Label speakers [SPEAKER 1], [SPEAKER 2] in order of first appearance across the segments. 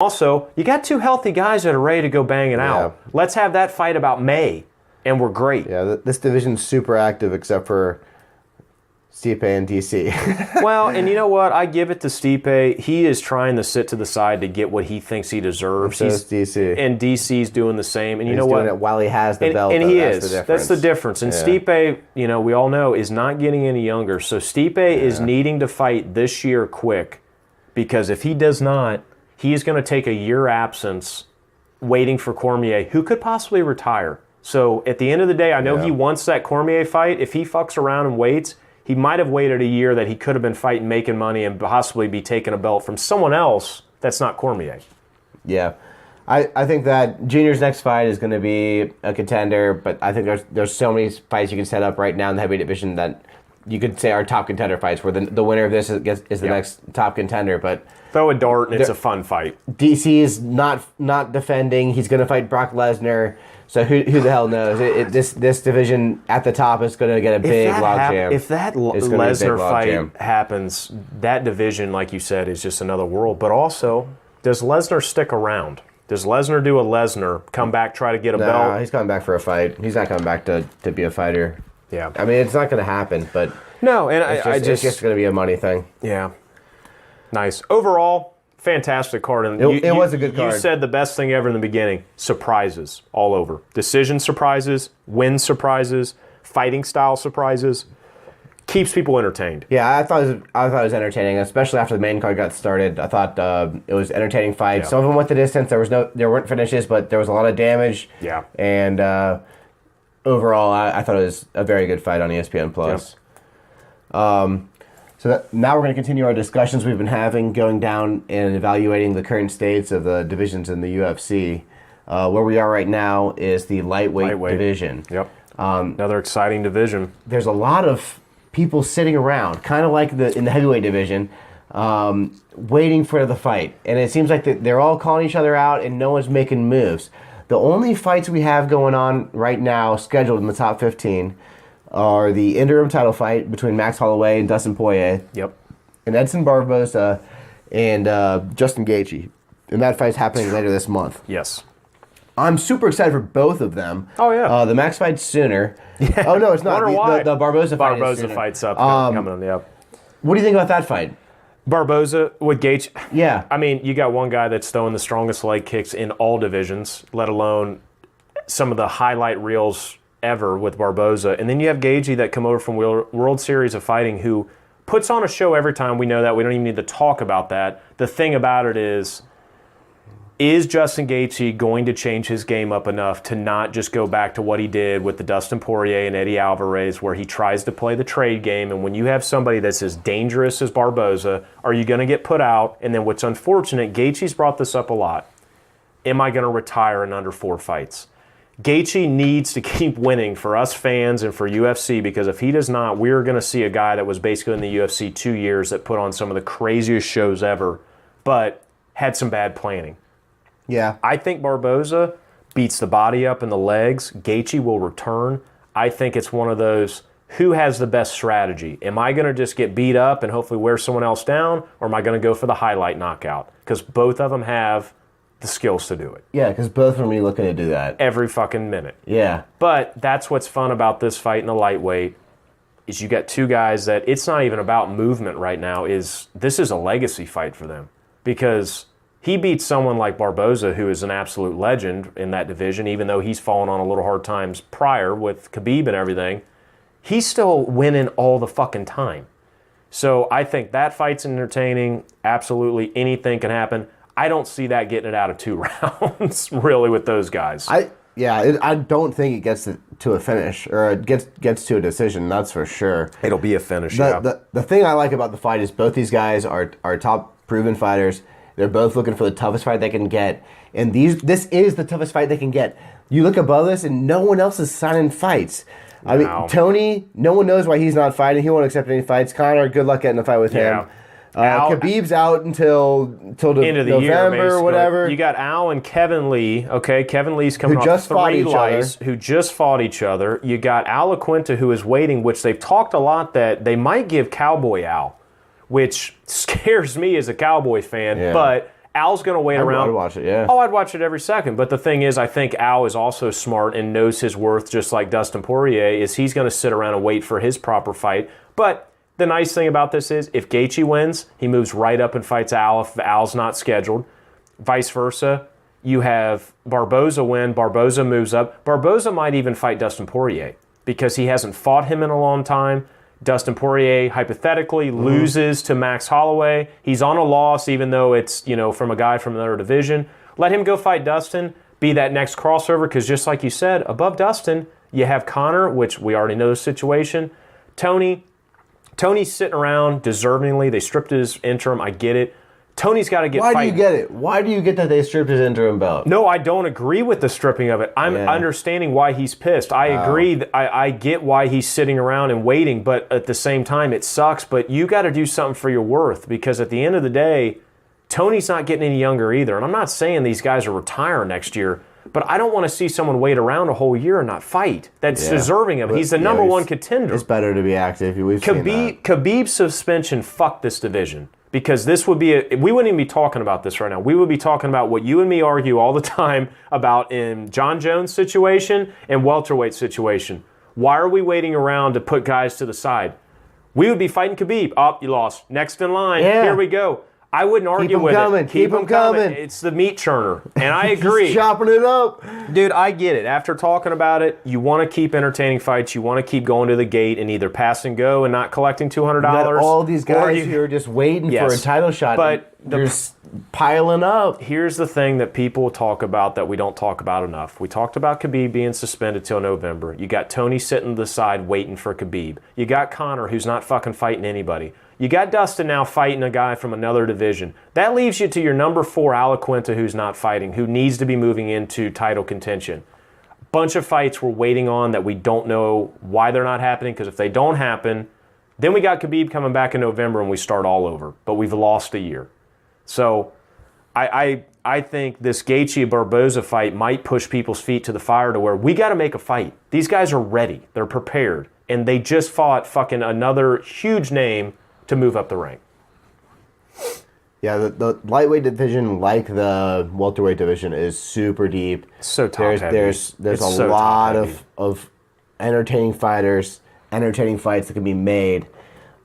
[SPEAKER 1] Also, you got two healthy guys that are ready to go bang it out. Let's have that fight about May, and we're great.
[SPEAKER 2] Yeah, this division's super active except for Stipe and DC.
[SPEAKER 1] Well, and you know what? I give it to Stipe. He is trying to sit to the side to get what he thinks he deserves.
[SPEAKER 2] So is DC.
[SPEAKER 1] And DC's doing the same. And you know
[SPEAKER 2] He's
[SPEAKER 1] what?
[SPEAKER 2] doing it while he has the belt.
[SPEAKER 1] And
[SPEAKER 2] though.
[SPEAKER 1] he
[SPEAKER 2] That's
[SPEAKER 1] is.
[SPEAKER 2] The difference.
[SPEAKER 1] That's the difference. And Stipe, you know, we all know, is not getting any younger. So Stipe is needing to fight this year quick, because if he does not, he is going to take a year absence waiting for Cormier, who could possibly retire. So at the end of the day, I know he wants that Cormier fight. If he fucks around and waits, he might have waited a year that he could have been fighting, making money, and possibly be taking a belt from someone else that's not Cormier.
[SPEAKER 2] Yeah. I think that Junior's next fight is going to be a contender, but I think there's so many fights you can set up right now in the heavyweight division that you could say are top contender fights, where the winner of this is the next top contender. But
[SPEAKER 1] throw a dart and it's a fun fight.
[SPEAKER 2] DC is not defending. He's going to fight Brock Lesnar. So who the hell knows? This division at the top is going to get a big logjam.
[SPEAKER 1] If that Lesnar fight happens, that division, like you said, is just another world. But also, does Lesnar stick around? Does Lesnar do a Lesnar, come back, try to get a belt?
[SPEAKER 2] No, he's coming back for a fight. He's not coming back to be a fighter.
[SPEAKER 1] Yeah.
[SPEAKER 2] I mean, it's not going to happen, but
[SPEAKER 1] no, and
[SPEAKER 2] it's just going to be a money thing.
[SPEAKER 1] Yeah. Nice. Overall, fantastic card. And
[SPEAKER 2] it was a good card.
[SPEAKER 1] You said the best thing ever in the beginning. Surprises all over. Decision surprises, win surprises, fighting style surprises. Keeps people entertained.
[SPEAKER 2] Yeah, I thought it was entertaining, especially after the main card got started. I thought it was entertaining fights.
[SPEAKER 1] Yeah.
[SPEAKER 2] Some of them went the distance. There weren't finishes, but there was a lot of damage.
[SPEAKER 1] Yeah.
[SPEAKER 2] And overall, I thought it was a very good fight on ESPN Plus. Yep. Now we're going to continue our discussions we've been having, going down and evaluating the current states of the divisions in the UFC. Where we are right now is the lightweight division.
[SPEAKER 1] Yep. Another exciting division.
[SPEAKER 2] There's a lot of people sitting around, kind of like in the heavyweight division, waiting for the fight. And it seems like they're all calling each other out and no one's making moves. The only fights we have going on right now, scheduled in the top 15, are the interim title fight between Max Holloway and Dustin Poirier.
[SPEAKER 1] Yep.
[SPEAKER 2] And Edson Barboza and Justin Gaethje. And that fight's happening later this month.
[SPEAKER 1] Yes.
[SPEAKER 2] I'm super excited for both of them.
[SPEAKER 1] Oh, yeah.
[SPEAKER 2] The Max fight's sooner. Yeah. Oh, no, it's not. The Barboza fight is sooner.
[SPEAKER 1] Fight's up coming on, yeah.
[SPEAKER 2] What do you think about that fight?
[SPEAKER 1] Barboza with Gaethje.
[SPEAKER 2] Yeah.
[SPEAKER 1] I mean, you got one guy that's throwing the strongest leg kicks in all divisions, let alone some of the highlight reels ever with Barboza. And then you have Gaethje that come over from World Series of Fighting, who puts on a show every time. We know that. We don't even need to talk about that. The thing about it is Justin Gaethje going to change his game up enough to not just go back to what he did with the Dustin Poirier and Eddie Alvarez, where he tries to play the trade game? And when you have somebody that's as dangerous as Barboza, are you going to get put out? And then what's unfortunate, Gaethje's brought this up a lot. Am I going to retire in under 4 fights? Gaethje needs to keep winning for us fans and for UFC, because if he does not, we're going to see a guy that was basically in the UFC 2 years that put on some of the craziest shows ever, but had some bad planning.
[SPEAKER 2] Yeah.
[SPEAKER 1] I think Barboza beats the body up and the legs. Gaethje will return. I think it's one of those, who has the best strategy? Am I going to just get beat up and hopefully wear someone else down, or am I going to go for the highlight knockout? Because both of them have the skills to do it.
[SPEAKER 2] Yeah, because both of them are looking to do that.
[SPEAKER 1] Every fucking minute.
[SPEAKER 2] Yeah.
[SPEAKER 1] But that's what's fun about this fight in the lightweight, is you got two guys that it's not even about movement right now. This is a legacy fight for them, because he beats someone like Barboza, who is an absolute legend in that division, even though he's fallen on a little hard times prior with Khabib and everything. He's still winning all the fucking time. So I think that fight's entertaining. Absolutely anything can happen. I don't see that getting it out of 2 rounds, really, with those guys.
[SPEAKER 2] I don't think it gets to a finish, or it gets to a decision, that's for sure.
[SPEAKER 1] It'll be a finish, yeah.
[SPEAKER 2] The thing I like about the fight is both these guys are top proven fighters. They're both looking for the toughest fight they can get. And this is the toughest fight they can get. You look above this, and no one else is signing fights. I mean, Tony, no one knows why he's not fighting. He won't accept any fights. Conor, good luck getting a fight with him. Khabib's out until
[SPEAKER 1] end of the
[SPEAKER 2] November
[SPEAKER 1] year,
[SPEAKER 2] or whatever.
[SPEAKER 1] You got Al and Kevin Lee. Okay, Kevin Lee's coming off 3 lights, who just fought each other. You got Al Quinta, who is waiting, which they've talked a lot that they might give Cowboy Al, which scares me as a Cowboy fan. Yeah. But Al's going to wait around.
[SPEAKER 2] I'd watch it, yeah.
[SPEAKER 1] Oh, I'd watch it every second. But the thing is, I think Al is also smart and knows his worth, just like Dustin Poirier, is he's going to sit around and wait for his proper fight. But the nice thing about this is, if Gaethje wins, he moves right up and fights Al if Al's not scheduled. Vice versa. You have Barboza win, Barboza moves up. Barboza might even fight Dustin Poirier because he hasn't fought him in a long time. Dustin Poirier hypothetically loses to Max Holloway. He's on a loss even though it's, from a guy from another division. Let him go fight Dustin, be that next crossover, because just like you said, above Dustin, you have Conor, which we already know the situation. Tony's sitting around deservingly. They stripped his interim. I get it. Tony's got to get fighting.
[SPEAKER 2] Why do you get it? Why do you get that they stripped his interim belt?
[SPEAKER 1] No, I don't agree with the stripping of it. I'm understanding why he's pissed. I agree. I get why he's sitting around and waiting, but at the same time, it sucks. But you got to do something for your worth, because at the end of the day, Tony's not getting any younger either. And I'm not saying these guys are retiring next year, but I don't want to see someone wait around a whole year and not fight. That's deserving of it. He's the number one contender.
[SPEAKER 2] It's better to be active. We've seen that.
[SPEAKER 1] Khabib's suspension fucked this division. Because this would be we wouldn't even be talking about this right now. We would be talking about what you and me argue all the time about in John Jones' situation and welterweight situation. Why are we waiting around to put guys to the side? We would be fighting Khabib. Oh, you lost. Next in line.
[SPEAKER 2] Yeah.
[SPEAKER 1] Here we go. I wouldn't argue with it.
[SPEAKER 2] Keep them coming.
[SPEAKER 1] It's the meat churner. And I agree.
[SPEAKER 2] Chopping it up.
[SPEAKER 1] Dude, I get it. After talking about it, you want to keep entertaining fights. You want to keep going to the gate and either pass and go and not collecting $200.
[SPEAKER 2] You got all these guys who are just waiting for a title shot.
[SPEAKER 1] But
[SPEAKER 2] they're just piling up.
[SPEAKER 1] Here's the thing that people talk about that we don't talk about enough. We talked about Khabib being suspended till November. You got Tony sitting to the side waiting for Khabib. You got Conor, who's not fucking fighting anybody. You got Dustin now fighting a guy from another division. That leaves you to your number 4, Alaquinta, who's not fighting, who needs to be moving into title contention. Bunch of fights we're waiting on that we don't know why they're not happening, because if they don't happen, then we got Khabib coming back in November and we start all over. But we've lost a year. So I think this Gaethje-Barboza fight might push people's feet to the fire to where we got to make a fight. These guys are ready. They're prepared. And they just fought fucking another huge name to move up the rank.
[SPEAKER 2] Yeah, the lightweight division, like the welterweight division, is super deep.
[SPEAKER 1] So top heavy.
[SPEAKER 2] There's a lot of entertaining fighters, entertaining fights that can be made.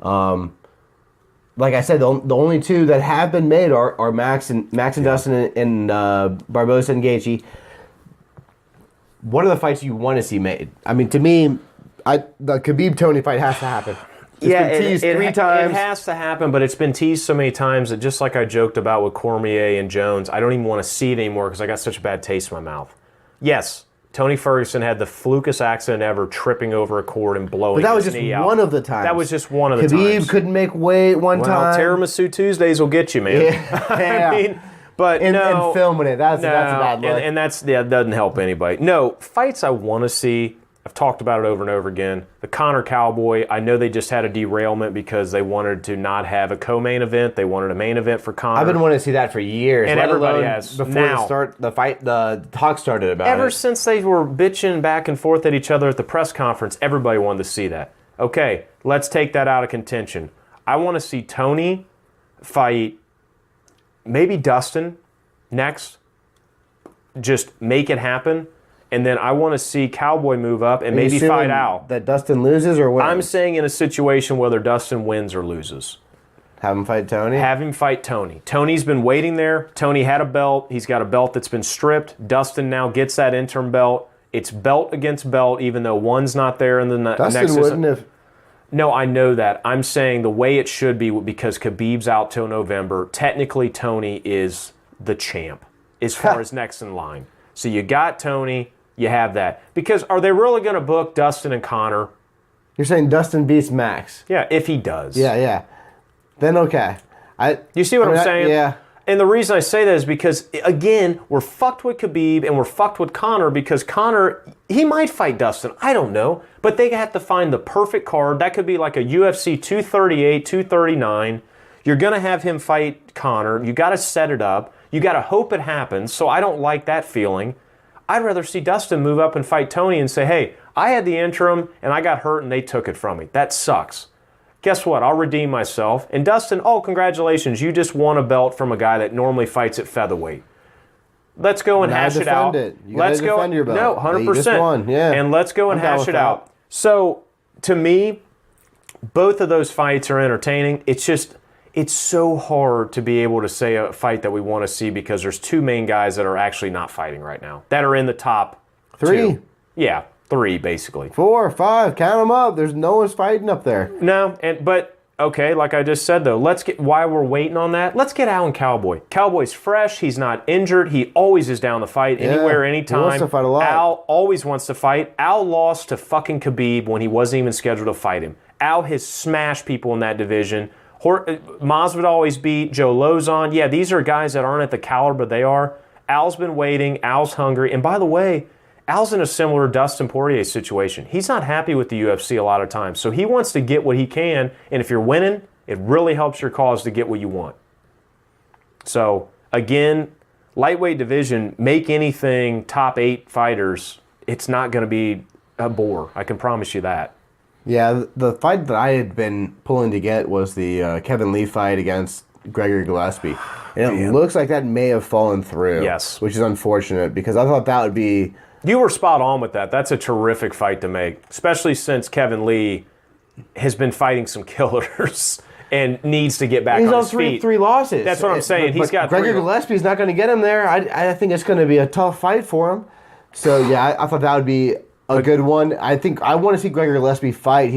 [SPEAKER 2] Like I said, the only two that have been made are Max and Dustin and Barboza and Gaethje. What are the fights you want to see made? I mean, to me, the Khabib-Tony fight has to happen. It's been teased 3 times.
[SPEAKER 1] It has to happen, but it's been teased so many times that just like I joked about with Cormier and Jones, I don't even want to see it anymore because I got such a bad taste in my mouth. Yes, Tony Ferguson had the flukest accident ever, tripping over a cord and blowing his knee out.
[SPEAKER 2] But that was just one of the times.
[SPEAKER 1] That was just one of the times.
[SPEAKER 2] Khabib couldn't make weight one time.
[SPEAKER 1] Tiramisu Tuesdays will get you, man.
[SPEAKER 2] Yeah.
[SPEAKER 1] I mean, but
[SPEAKER 2] and filming it, that's a bad look.
[SPEAKER 1] And that doesn't help anybody. No, fights I want to see. I've talked about it over and over again. The Conor Cowboy, I know they just had a derailment because they wanted to not have a co-main event. They wanted a main event for Conor.
[SPEAKER 2] I've been wanting to see that for years.
[SPEAKER 1] And everybody has.
[SPEAKER 2] Before the talk started about it.
[SPEAKER 1] Ever since they were bitching back and forth at each other at the press conference, everybody wanted to see that. Okay, let's take that out of contention. I want to see Tony fight maybe Dustin next. Just make it happen. And then I want to see Cowboy move up and maybe fight Al.
[SPEAKER 2] That Dustin loses or wins?
[SPEAKER 1] I'm saying in a situation whether Dustin wins or loses.
[SPEAKER 2] Have him fight Tony?
[SPEAKER 1] Have him fight Tony. Tony's been waiting there. Tony had a belt. He's got a belt that's been stripped. Dustin now gets that interim belt. It's belt against belt, even though one's not there and the next is...
[SPEAKER 2] Dustin wouldn't have...
[SPEAKER 1] No, I know that. I'm saying the way it should be, because Khabib's out till November, technically Tony is the champ as far as next in line. So you got Tony... You have that. Because are they really going to book Dustin and Conor?
[SPEAKER 2] You're saying Dustin beats Max?
[SPEAKER 1] Yeah, if he does.
[SPEAKER 2] Yeah. Then okay.
[SPEAKER 1] You see what I'm saying?
[SPEAKER 2] Yeah.
[SPEAKER 1] And the reason I say that is because, again, we're fucked with Khabib and we're fucked with Conor because Conor, he might fight Dustin. I don't know. But they have to find the perfect card. That could be like a UFC 238, 239. You're going to have him fight Conor. You got to set it up. You got to hope it happens. So I don't like that feeling. I'd rather see Dustin move up and fight Tony and say, hey, I had the interim and I got hurt and they took it from me. That sucks. guess what? I'll redeem myself. And Dustin, oh, congratulations. You just won a belt from a guy that normally fights at featherweight. Let's go and hash it out.
[SPEAKER 2] Let's go. Defend your belt.
[SPEAKER 1] No, 100%.
[SPEAKER 2] Yeah.
[SPEAKER 1] And let's go and hash it out. So, to me, both of those fights are entertaining. It's so hard to be able to say a fight that we want to see because there's two main guys that are actually not fighting right now. That are in the top
[SPEAKER 2] 3.
[SPEAKER 1] Two. Yeah, 3 basically.
[SPEAKER 2] 4, 5, count them up. There's no one's fighting up there.
[SPEAKER 1] No, but okay, like I just said though, while we're waiting on that, let's get Alan Cowboy. Cowboy's fresh, he's not injured, he always is down to fight anywhere, anytime.
[SPEAKER 2] He wants to fight a lot.
[SPEAKER 1] Al always wants to fight. Al lost to fucking Khabib when he wasn't even scheduled to fight him. Al has smashed people in that division. Masvidal always beat Joe Lozon. Yeah, these are guys that aren't at the caliber they are. Al's been waiting. Al's hungry. And by the way, Al's in a similar Dustin Poirier situation. He's not happy with the UFC a lot of times. So he wants to get what he can. And if you're winning, it really helps your cause to get what you want. So, again, lightweight division, make anything top 8 fighters. It's not going to be a bore. I can promise you that.
[SPEAKER 2] Yeah, the fight that I had been pulling to get was the Kevin Lee fight against Gregory Gillespie. And it looks like that may have fallen through.
[SPEAKER 1] Yes.
[SPEAKER 2] Which is unfortunate because I thought that would be...
[SPEAKER 1] You were spot on with that. That's a terrific fight to make, especially since Kevin Lee has been fighting some killers and needs to get back on his feet.
[SPEAKER 2] He's on three losses.
[SPEAKER 1] That's what I'm saying. He's got
[SPEAKER 2] Gregory Gillespie's not going to get him there. I think it's going to be a tough fight for him. So, yeah, I thought that would be a good one. I think I want to see Gregory Gillespie fight.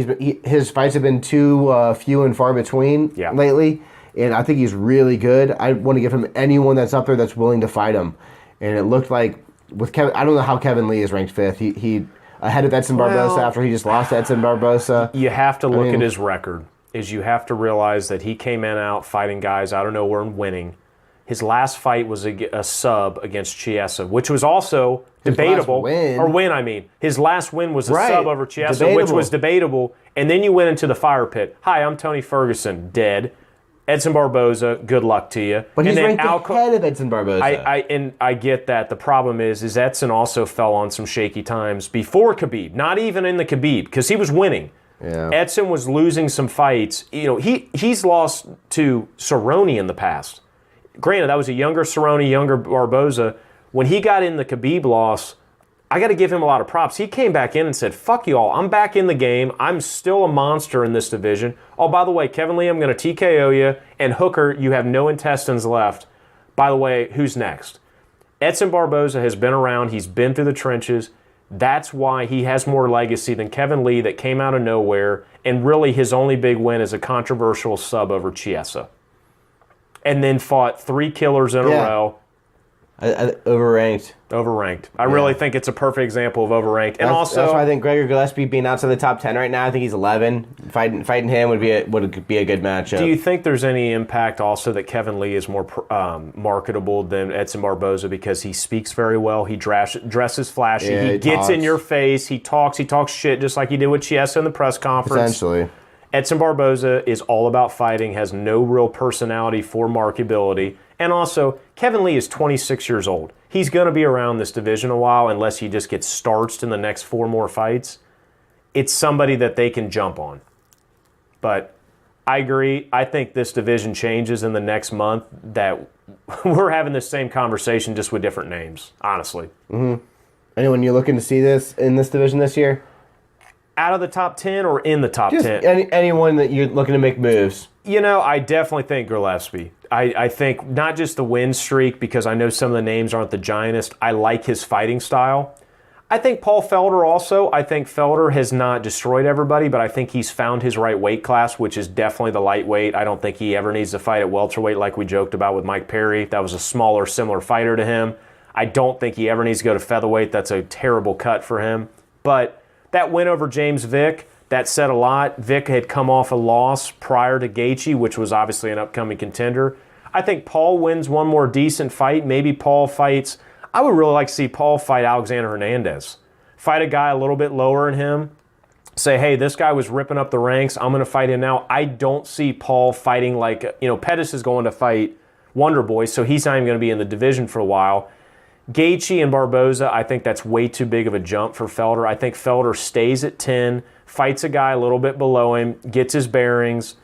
[SPEAKER 2] His fights have been too few and far between lately, and I think he's really good. I want to give him anyone that's up there that's willing to fight him. And it looked like with Kevin, I don't know how Kevin Lee is ranked 5th. He ahead of Edson Barbosa after he just lost to Edson Barbosa.
[SPEAKER 1] You have to look at his record. You have to realize that he came out fighting guys out of nowhere and winning. His last fight was a sub against Chiesa, which was also debatable. His last win was a sub over Chiesa, which was debatable. And then you went into the fire pit. Hi, I'm Tony Ferguson, dead. Edson Barboza, good luck to you.
[SPEAKER 2] But he's ranked ahead of Edson Barboza.
[SPEAKER 1] I get that. The problem is Edson also fell on some shaky times before Khabib. Not even in the Khabib, because he was winning.
[SPEAKER 2] Yeah.
[SPEAKER 1] Edson was losing some fights. He's lost to Cerrone in the past. Granted, that was a younger Cerrone, younger Barboza. When he got in the Khabib loss, I got to give him a lot of props. He came back in and said, fuck you all. I'm back in the game. I'm still a monster in this division. Oh, by the way, Kevin Lee, I'm going to TKO you. And Hooker, you have no intestines left. By the way, who's next? Edson Barboza has been around. He's been through the trenches. That's why he has more legacy than Kevin Lee that came out of nowhere. And really his only big win is a controversial sub over Chiesa. And then fought 3 killers in a row.
[SPEAKER 2] Overranked.
[SPEAKER 1] I really think it's a perfect example of overranked. And
[SPEAKER 2] that's why I think Gregory Gillespie being outside the top 10 right now, I think he's 11. Fighting him would be a good matchup.
[SPEAKER 1] Do you think there's any impact also that Kevin Lee is more marketable than Edson Barboza because he speaks very well, he dresses flashy, he gets in your face, he talks shit just like he did with Chiesa in the press conference.
[SPEAKER 2] Essentially.
[SPEAKER 1] Edson Barboza is all about fighting, has no real personality for marketability. And also, Kevin Lee is 26 years old. He's going to be around this division a while unless he just gets starched in the next 4 more fights. It's somebody that they can jump on. But I agree. I think this division changes in the next month, that we're having the same conversation just with different names, honestly.
[SPEAKER 2] Mm-hmm. Anyone you're looking to see this in this division this year?
[SPEAKER 1] Out of the top 10 or in the top 10?
[SPEAKER 2] Anyone that you're looking to make moves.
[SPEAKER 1] I definitely think Gillespie. I think not just the win streak, because I know some of the names aren't the giantest. I like his fighting style. I think Paul Felder also. I think Felder has not destroyed everybody, but I think he's found his right weight class, which is definitely the lightweight. I don't think he ever needs to fight at welterweight like we joked about with Mike Perry. That was a smaller, similar fighter to him. I don't think he ever needs to go to featherweight. That's a terrible cut for him. But that win over James Vick, that said a lot. Vick had come off a loss prior to Gaethje, which was obviously an upcoming contender. I think Paul wins one more decent fight. Maybe Paul fights. I would really like to see Paul fight Alexander Hernandez. Fight a guy a little bit lower than him. Say, hey, this guy was ripping up the ranks. I'm going to fight him now. I don't see Paul fighting like, Pettis is going to fight Wonder Boy, so he's not even going to be in the division for a while. Gaethje and Barboza, I think that's way too big of a jump for Felder. I think Felder stays at 10, fights a guy a little bit below him, gets his bearings,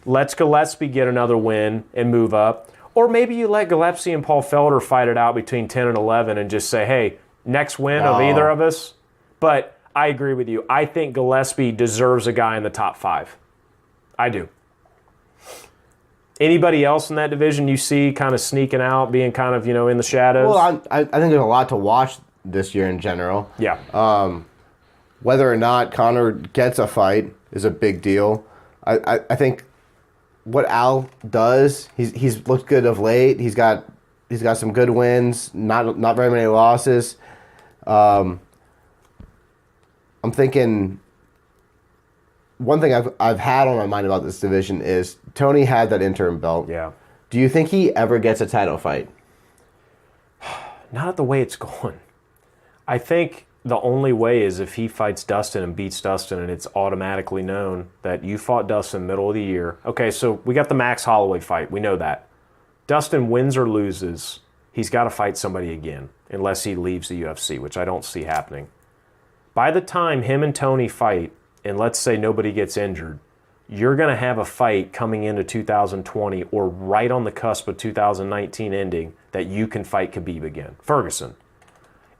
[SPEAKER 1] lets Gillespie get another win and move up. Or maybe you let Gillespie and Paul Felder fight it out between 10 and 11 and just say, hey, next win of either of us. But I agree with you. I think Gillespie deserves a guy in the top 5. I do. Anybody else in that division you see kind of sneaking out, being kind of, in the shadows?
[SPEAKER 2] Well, I think there's a lot to watch this year in general.
[SPEAKER 1] Yeah.
[SPEAKER 2] Whether or not Conor gets a fight is a big deal. I think what Al does, he's looked good of late. He's got some good wins, not very many losses. I'm thinking one thing I've had on my mind about this division is Tony had that interim belt.
[SPEAKER 1] Yeah.
[SPEAKER 2] Do you think he ever gets a title fight?
[SPEAKER 1] Not the way it's going. I think the only way is if he fights Dustin and beats Dustin and it's automatically known that you fought Dustin middle of the year. Okay, so we got the Max Holloway fight. We know that. Dustin wins or loses, he's got to fight somebody again unless he leaves the UFC, which I don't see happening. By the time him and Tony fight, and let's say nobody gets injured, you're going to have a fight coming into 2020 or right on the cusp of 2019 ending that you can fight Khabib again. Ferguson.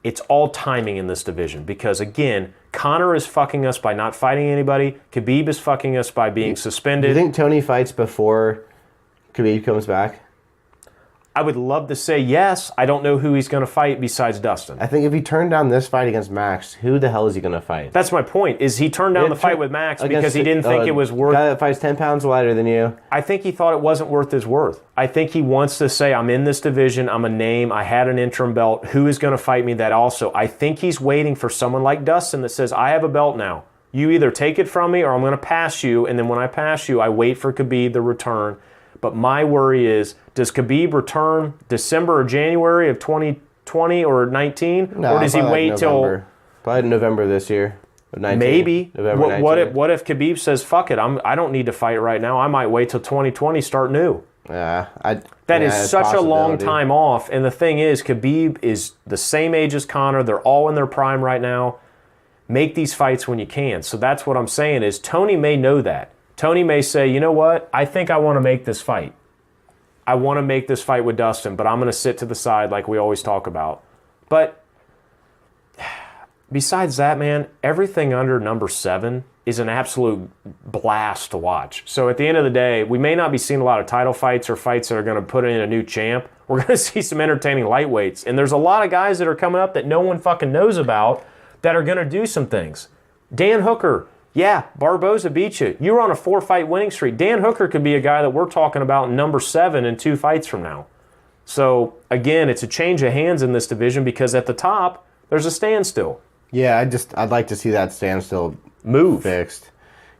[SPEAKER 1] It's all timing in this division because, again, Conor is fucking us by not fighting anybody. Khabib is fucking us by being suspended.
[SPEAKER 2] Do you think Tony fights before Khabib comes back?
[SPEAKER 1] I would love to say yes. I don't know who he's going to fight besides Dustin.
[SPEAKER 2] I think if he turned down this fight against Max, who the hell is he going to fight?
[SPEAKER 1] That's my point, is he turned down the fight with Max because he didn't think it was worth...
[SPEAKER 2] guy that fights 10 pounds lighter than you.
[SPEAKER 1] I think he thought it wasn't worth his worth. I think he wants to say, I'm in this division, I'm a name, I had an interim belt, who is going to fight me that also? I think he's waiting for someone like Dustin that says, I have a belt now. You either take it from me or I'm going to pass you, and then when I pass you, I wait for Khabib to return. But my worry is, does Khabib return December or January of 2020 or 19?
[SPEAKER 2] No,
[SPEAKER 1] or does he wait till...
[SPEAKER 2] Probably November this year. Of 19.
[SPEAKER 1] Maybe.
[SPEAKER 2] November 19.
[SPEAKER 1] What if Khabib says, fuck it, I don't need to fight right now. I might wait till 2020, start new.
[SPEAKER 2] Yeah.
[SPEAKER 1] That is such a long time off. And the thing is, Khabib is the same age as Conor. They're all in their prime right now. Make these fights when you can. So that's what I'm saying is Tony may know that. Tony may say, you know what? I think I want to make this fight. I want to make this fight with Dustin, but I'm going to sit to the side like we always talk about. But besides that, man, everything under number 7 is an absolute blast to watch. So at the end of the day, we may not be seeing a lot of title fights or fights that are going to put in a new champ. We're going to see some entertaining lightweights. And there's a lot of guys that are coming up that no one fucking knows about that are going to do some things. Dan Hooker. Yeah, Barboza beat you. You were on a 4-fight winning streak. Dan Hooker could be a guy that we're talking about in number 7 in 2 fights from now. So, again, it's a change of hands in this division because at the top, there's a standstill.
[SPEAKER 2] Yeah, I'd like to see that standstill
[SPEAKER 1] move
[SPEAKER 2] fixed.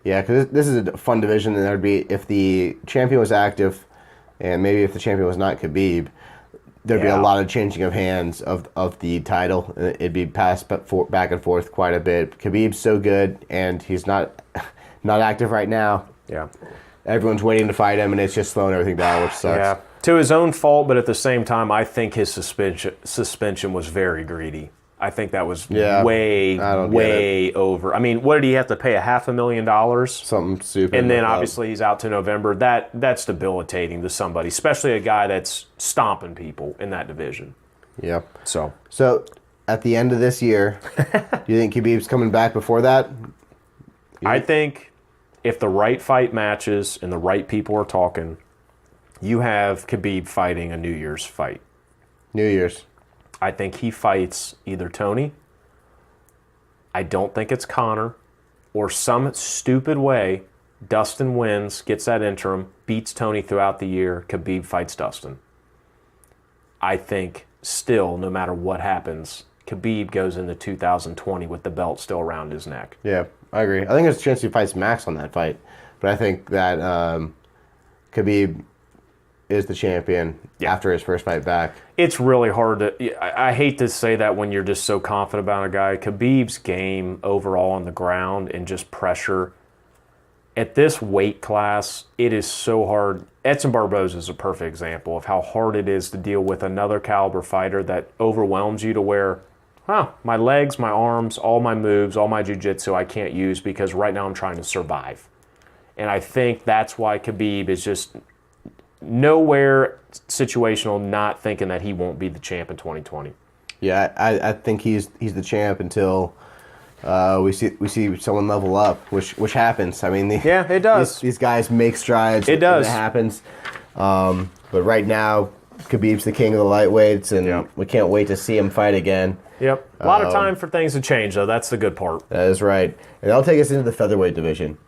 [SPEAKER 2] Yeah, because this is a fun division, and there'd be, if the champion was active, and maybe if the champion was not Khabib, there'd be a lot of changing of hands of the title. It'd be passed back and forth quite a bit. Khabib's so good, and he's not active right now.
[SPEAKER 1] Yeah.
[SPEAKER 2] Everyone's waiting to fight him, and it's just slowing everything down, which sucks.
[SPEAKER 1] Yeah. To his own fault, but at the same time, I think his suspension was very greedy. I think that was way over. I mean, what did he have to pay? $500,000?
[SPEAKER 2] Something stupid.
[SPEAKER 1] And then obviously he's out to November. That's debilitating to somebody, especially a guy that's stomping people in that division.
[SPEAKER 2] Yep.
[SPEAKER 1] So
[SPEAKER 2] at the end of this year, do you think Khabib's coming back before that?
[SPEAKER 1] I think if the right fight matches and the right people are talking, you have Khabib fighting a New Year's fight.
[SPEAKER 2] New Year's.
[SPEAKER 1] I think he fights either Tony, I don't think it's Conor, or some stupid way, Dustin wins, gets that interim, beats Tony throughout the year, Khabib fights Dustin. I think still, no matter what happens, Khabib goes into 2020 with the belt still around his neck.
[SPEAKER 2] Yeah, I agree. I think there's a chance he fights Max on that fight, but I think that Khabib is the champion after his first fight back.
[SPEAKER 1] It's really hard to... I hate to say that when you're just so confident about a guy. Khabib's game overall on the ground and just pressure. At this weight class, it is so hard. Edson Barboza is a perfect example of how hard it is to deal with another caliber fighter that overwhelms you to where my legs, my arms, all my moves, all my jiu-jitsu I can't use because right now I'm trying to survive. And I think that's why Khabib is just nowhere situational, not thinking that he won't be the champ in 2020.
[SPEAKER 2] Yeah, I think he's the champ until we see someone level up, which happens. I mean,
[SPEAKER 1] it does.
[SPEAKER 2] These guys make strides.
[SPEAKER 1] It does.
[SPEAKER 2] It happens. But right now, Khabib's the king of the lightweights, and we can't wait to see him fight again.
[SPEAKER 1] Yep. A lot of time for things to change, though. That's the good part.
[SPEAKER 2] That is right. And that'll take us into the featherweight division.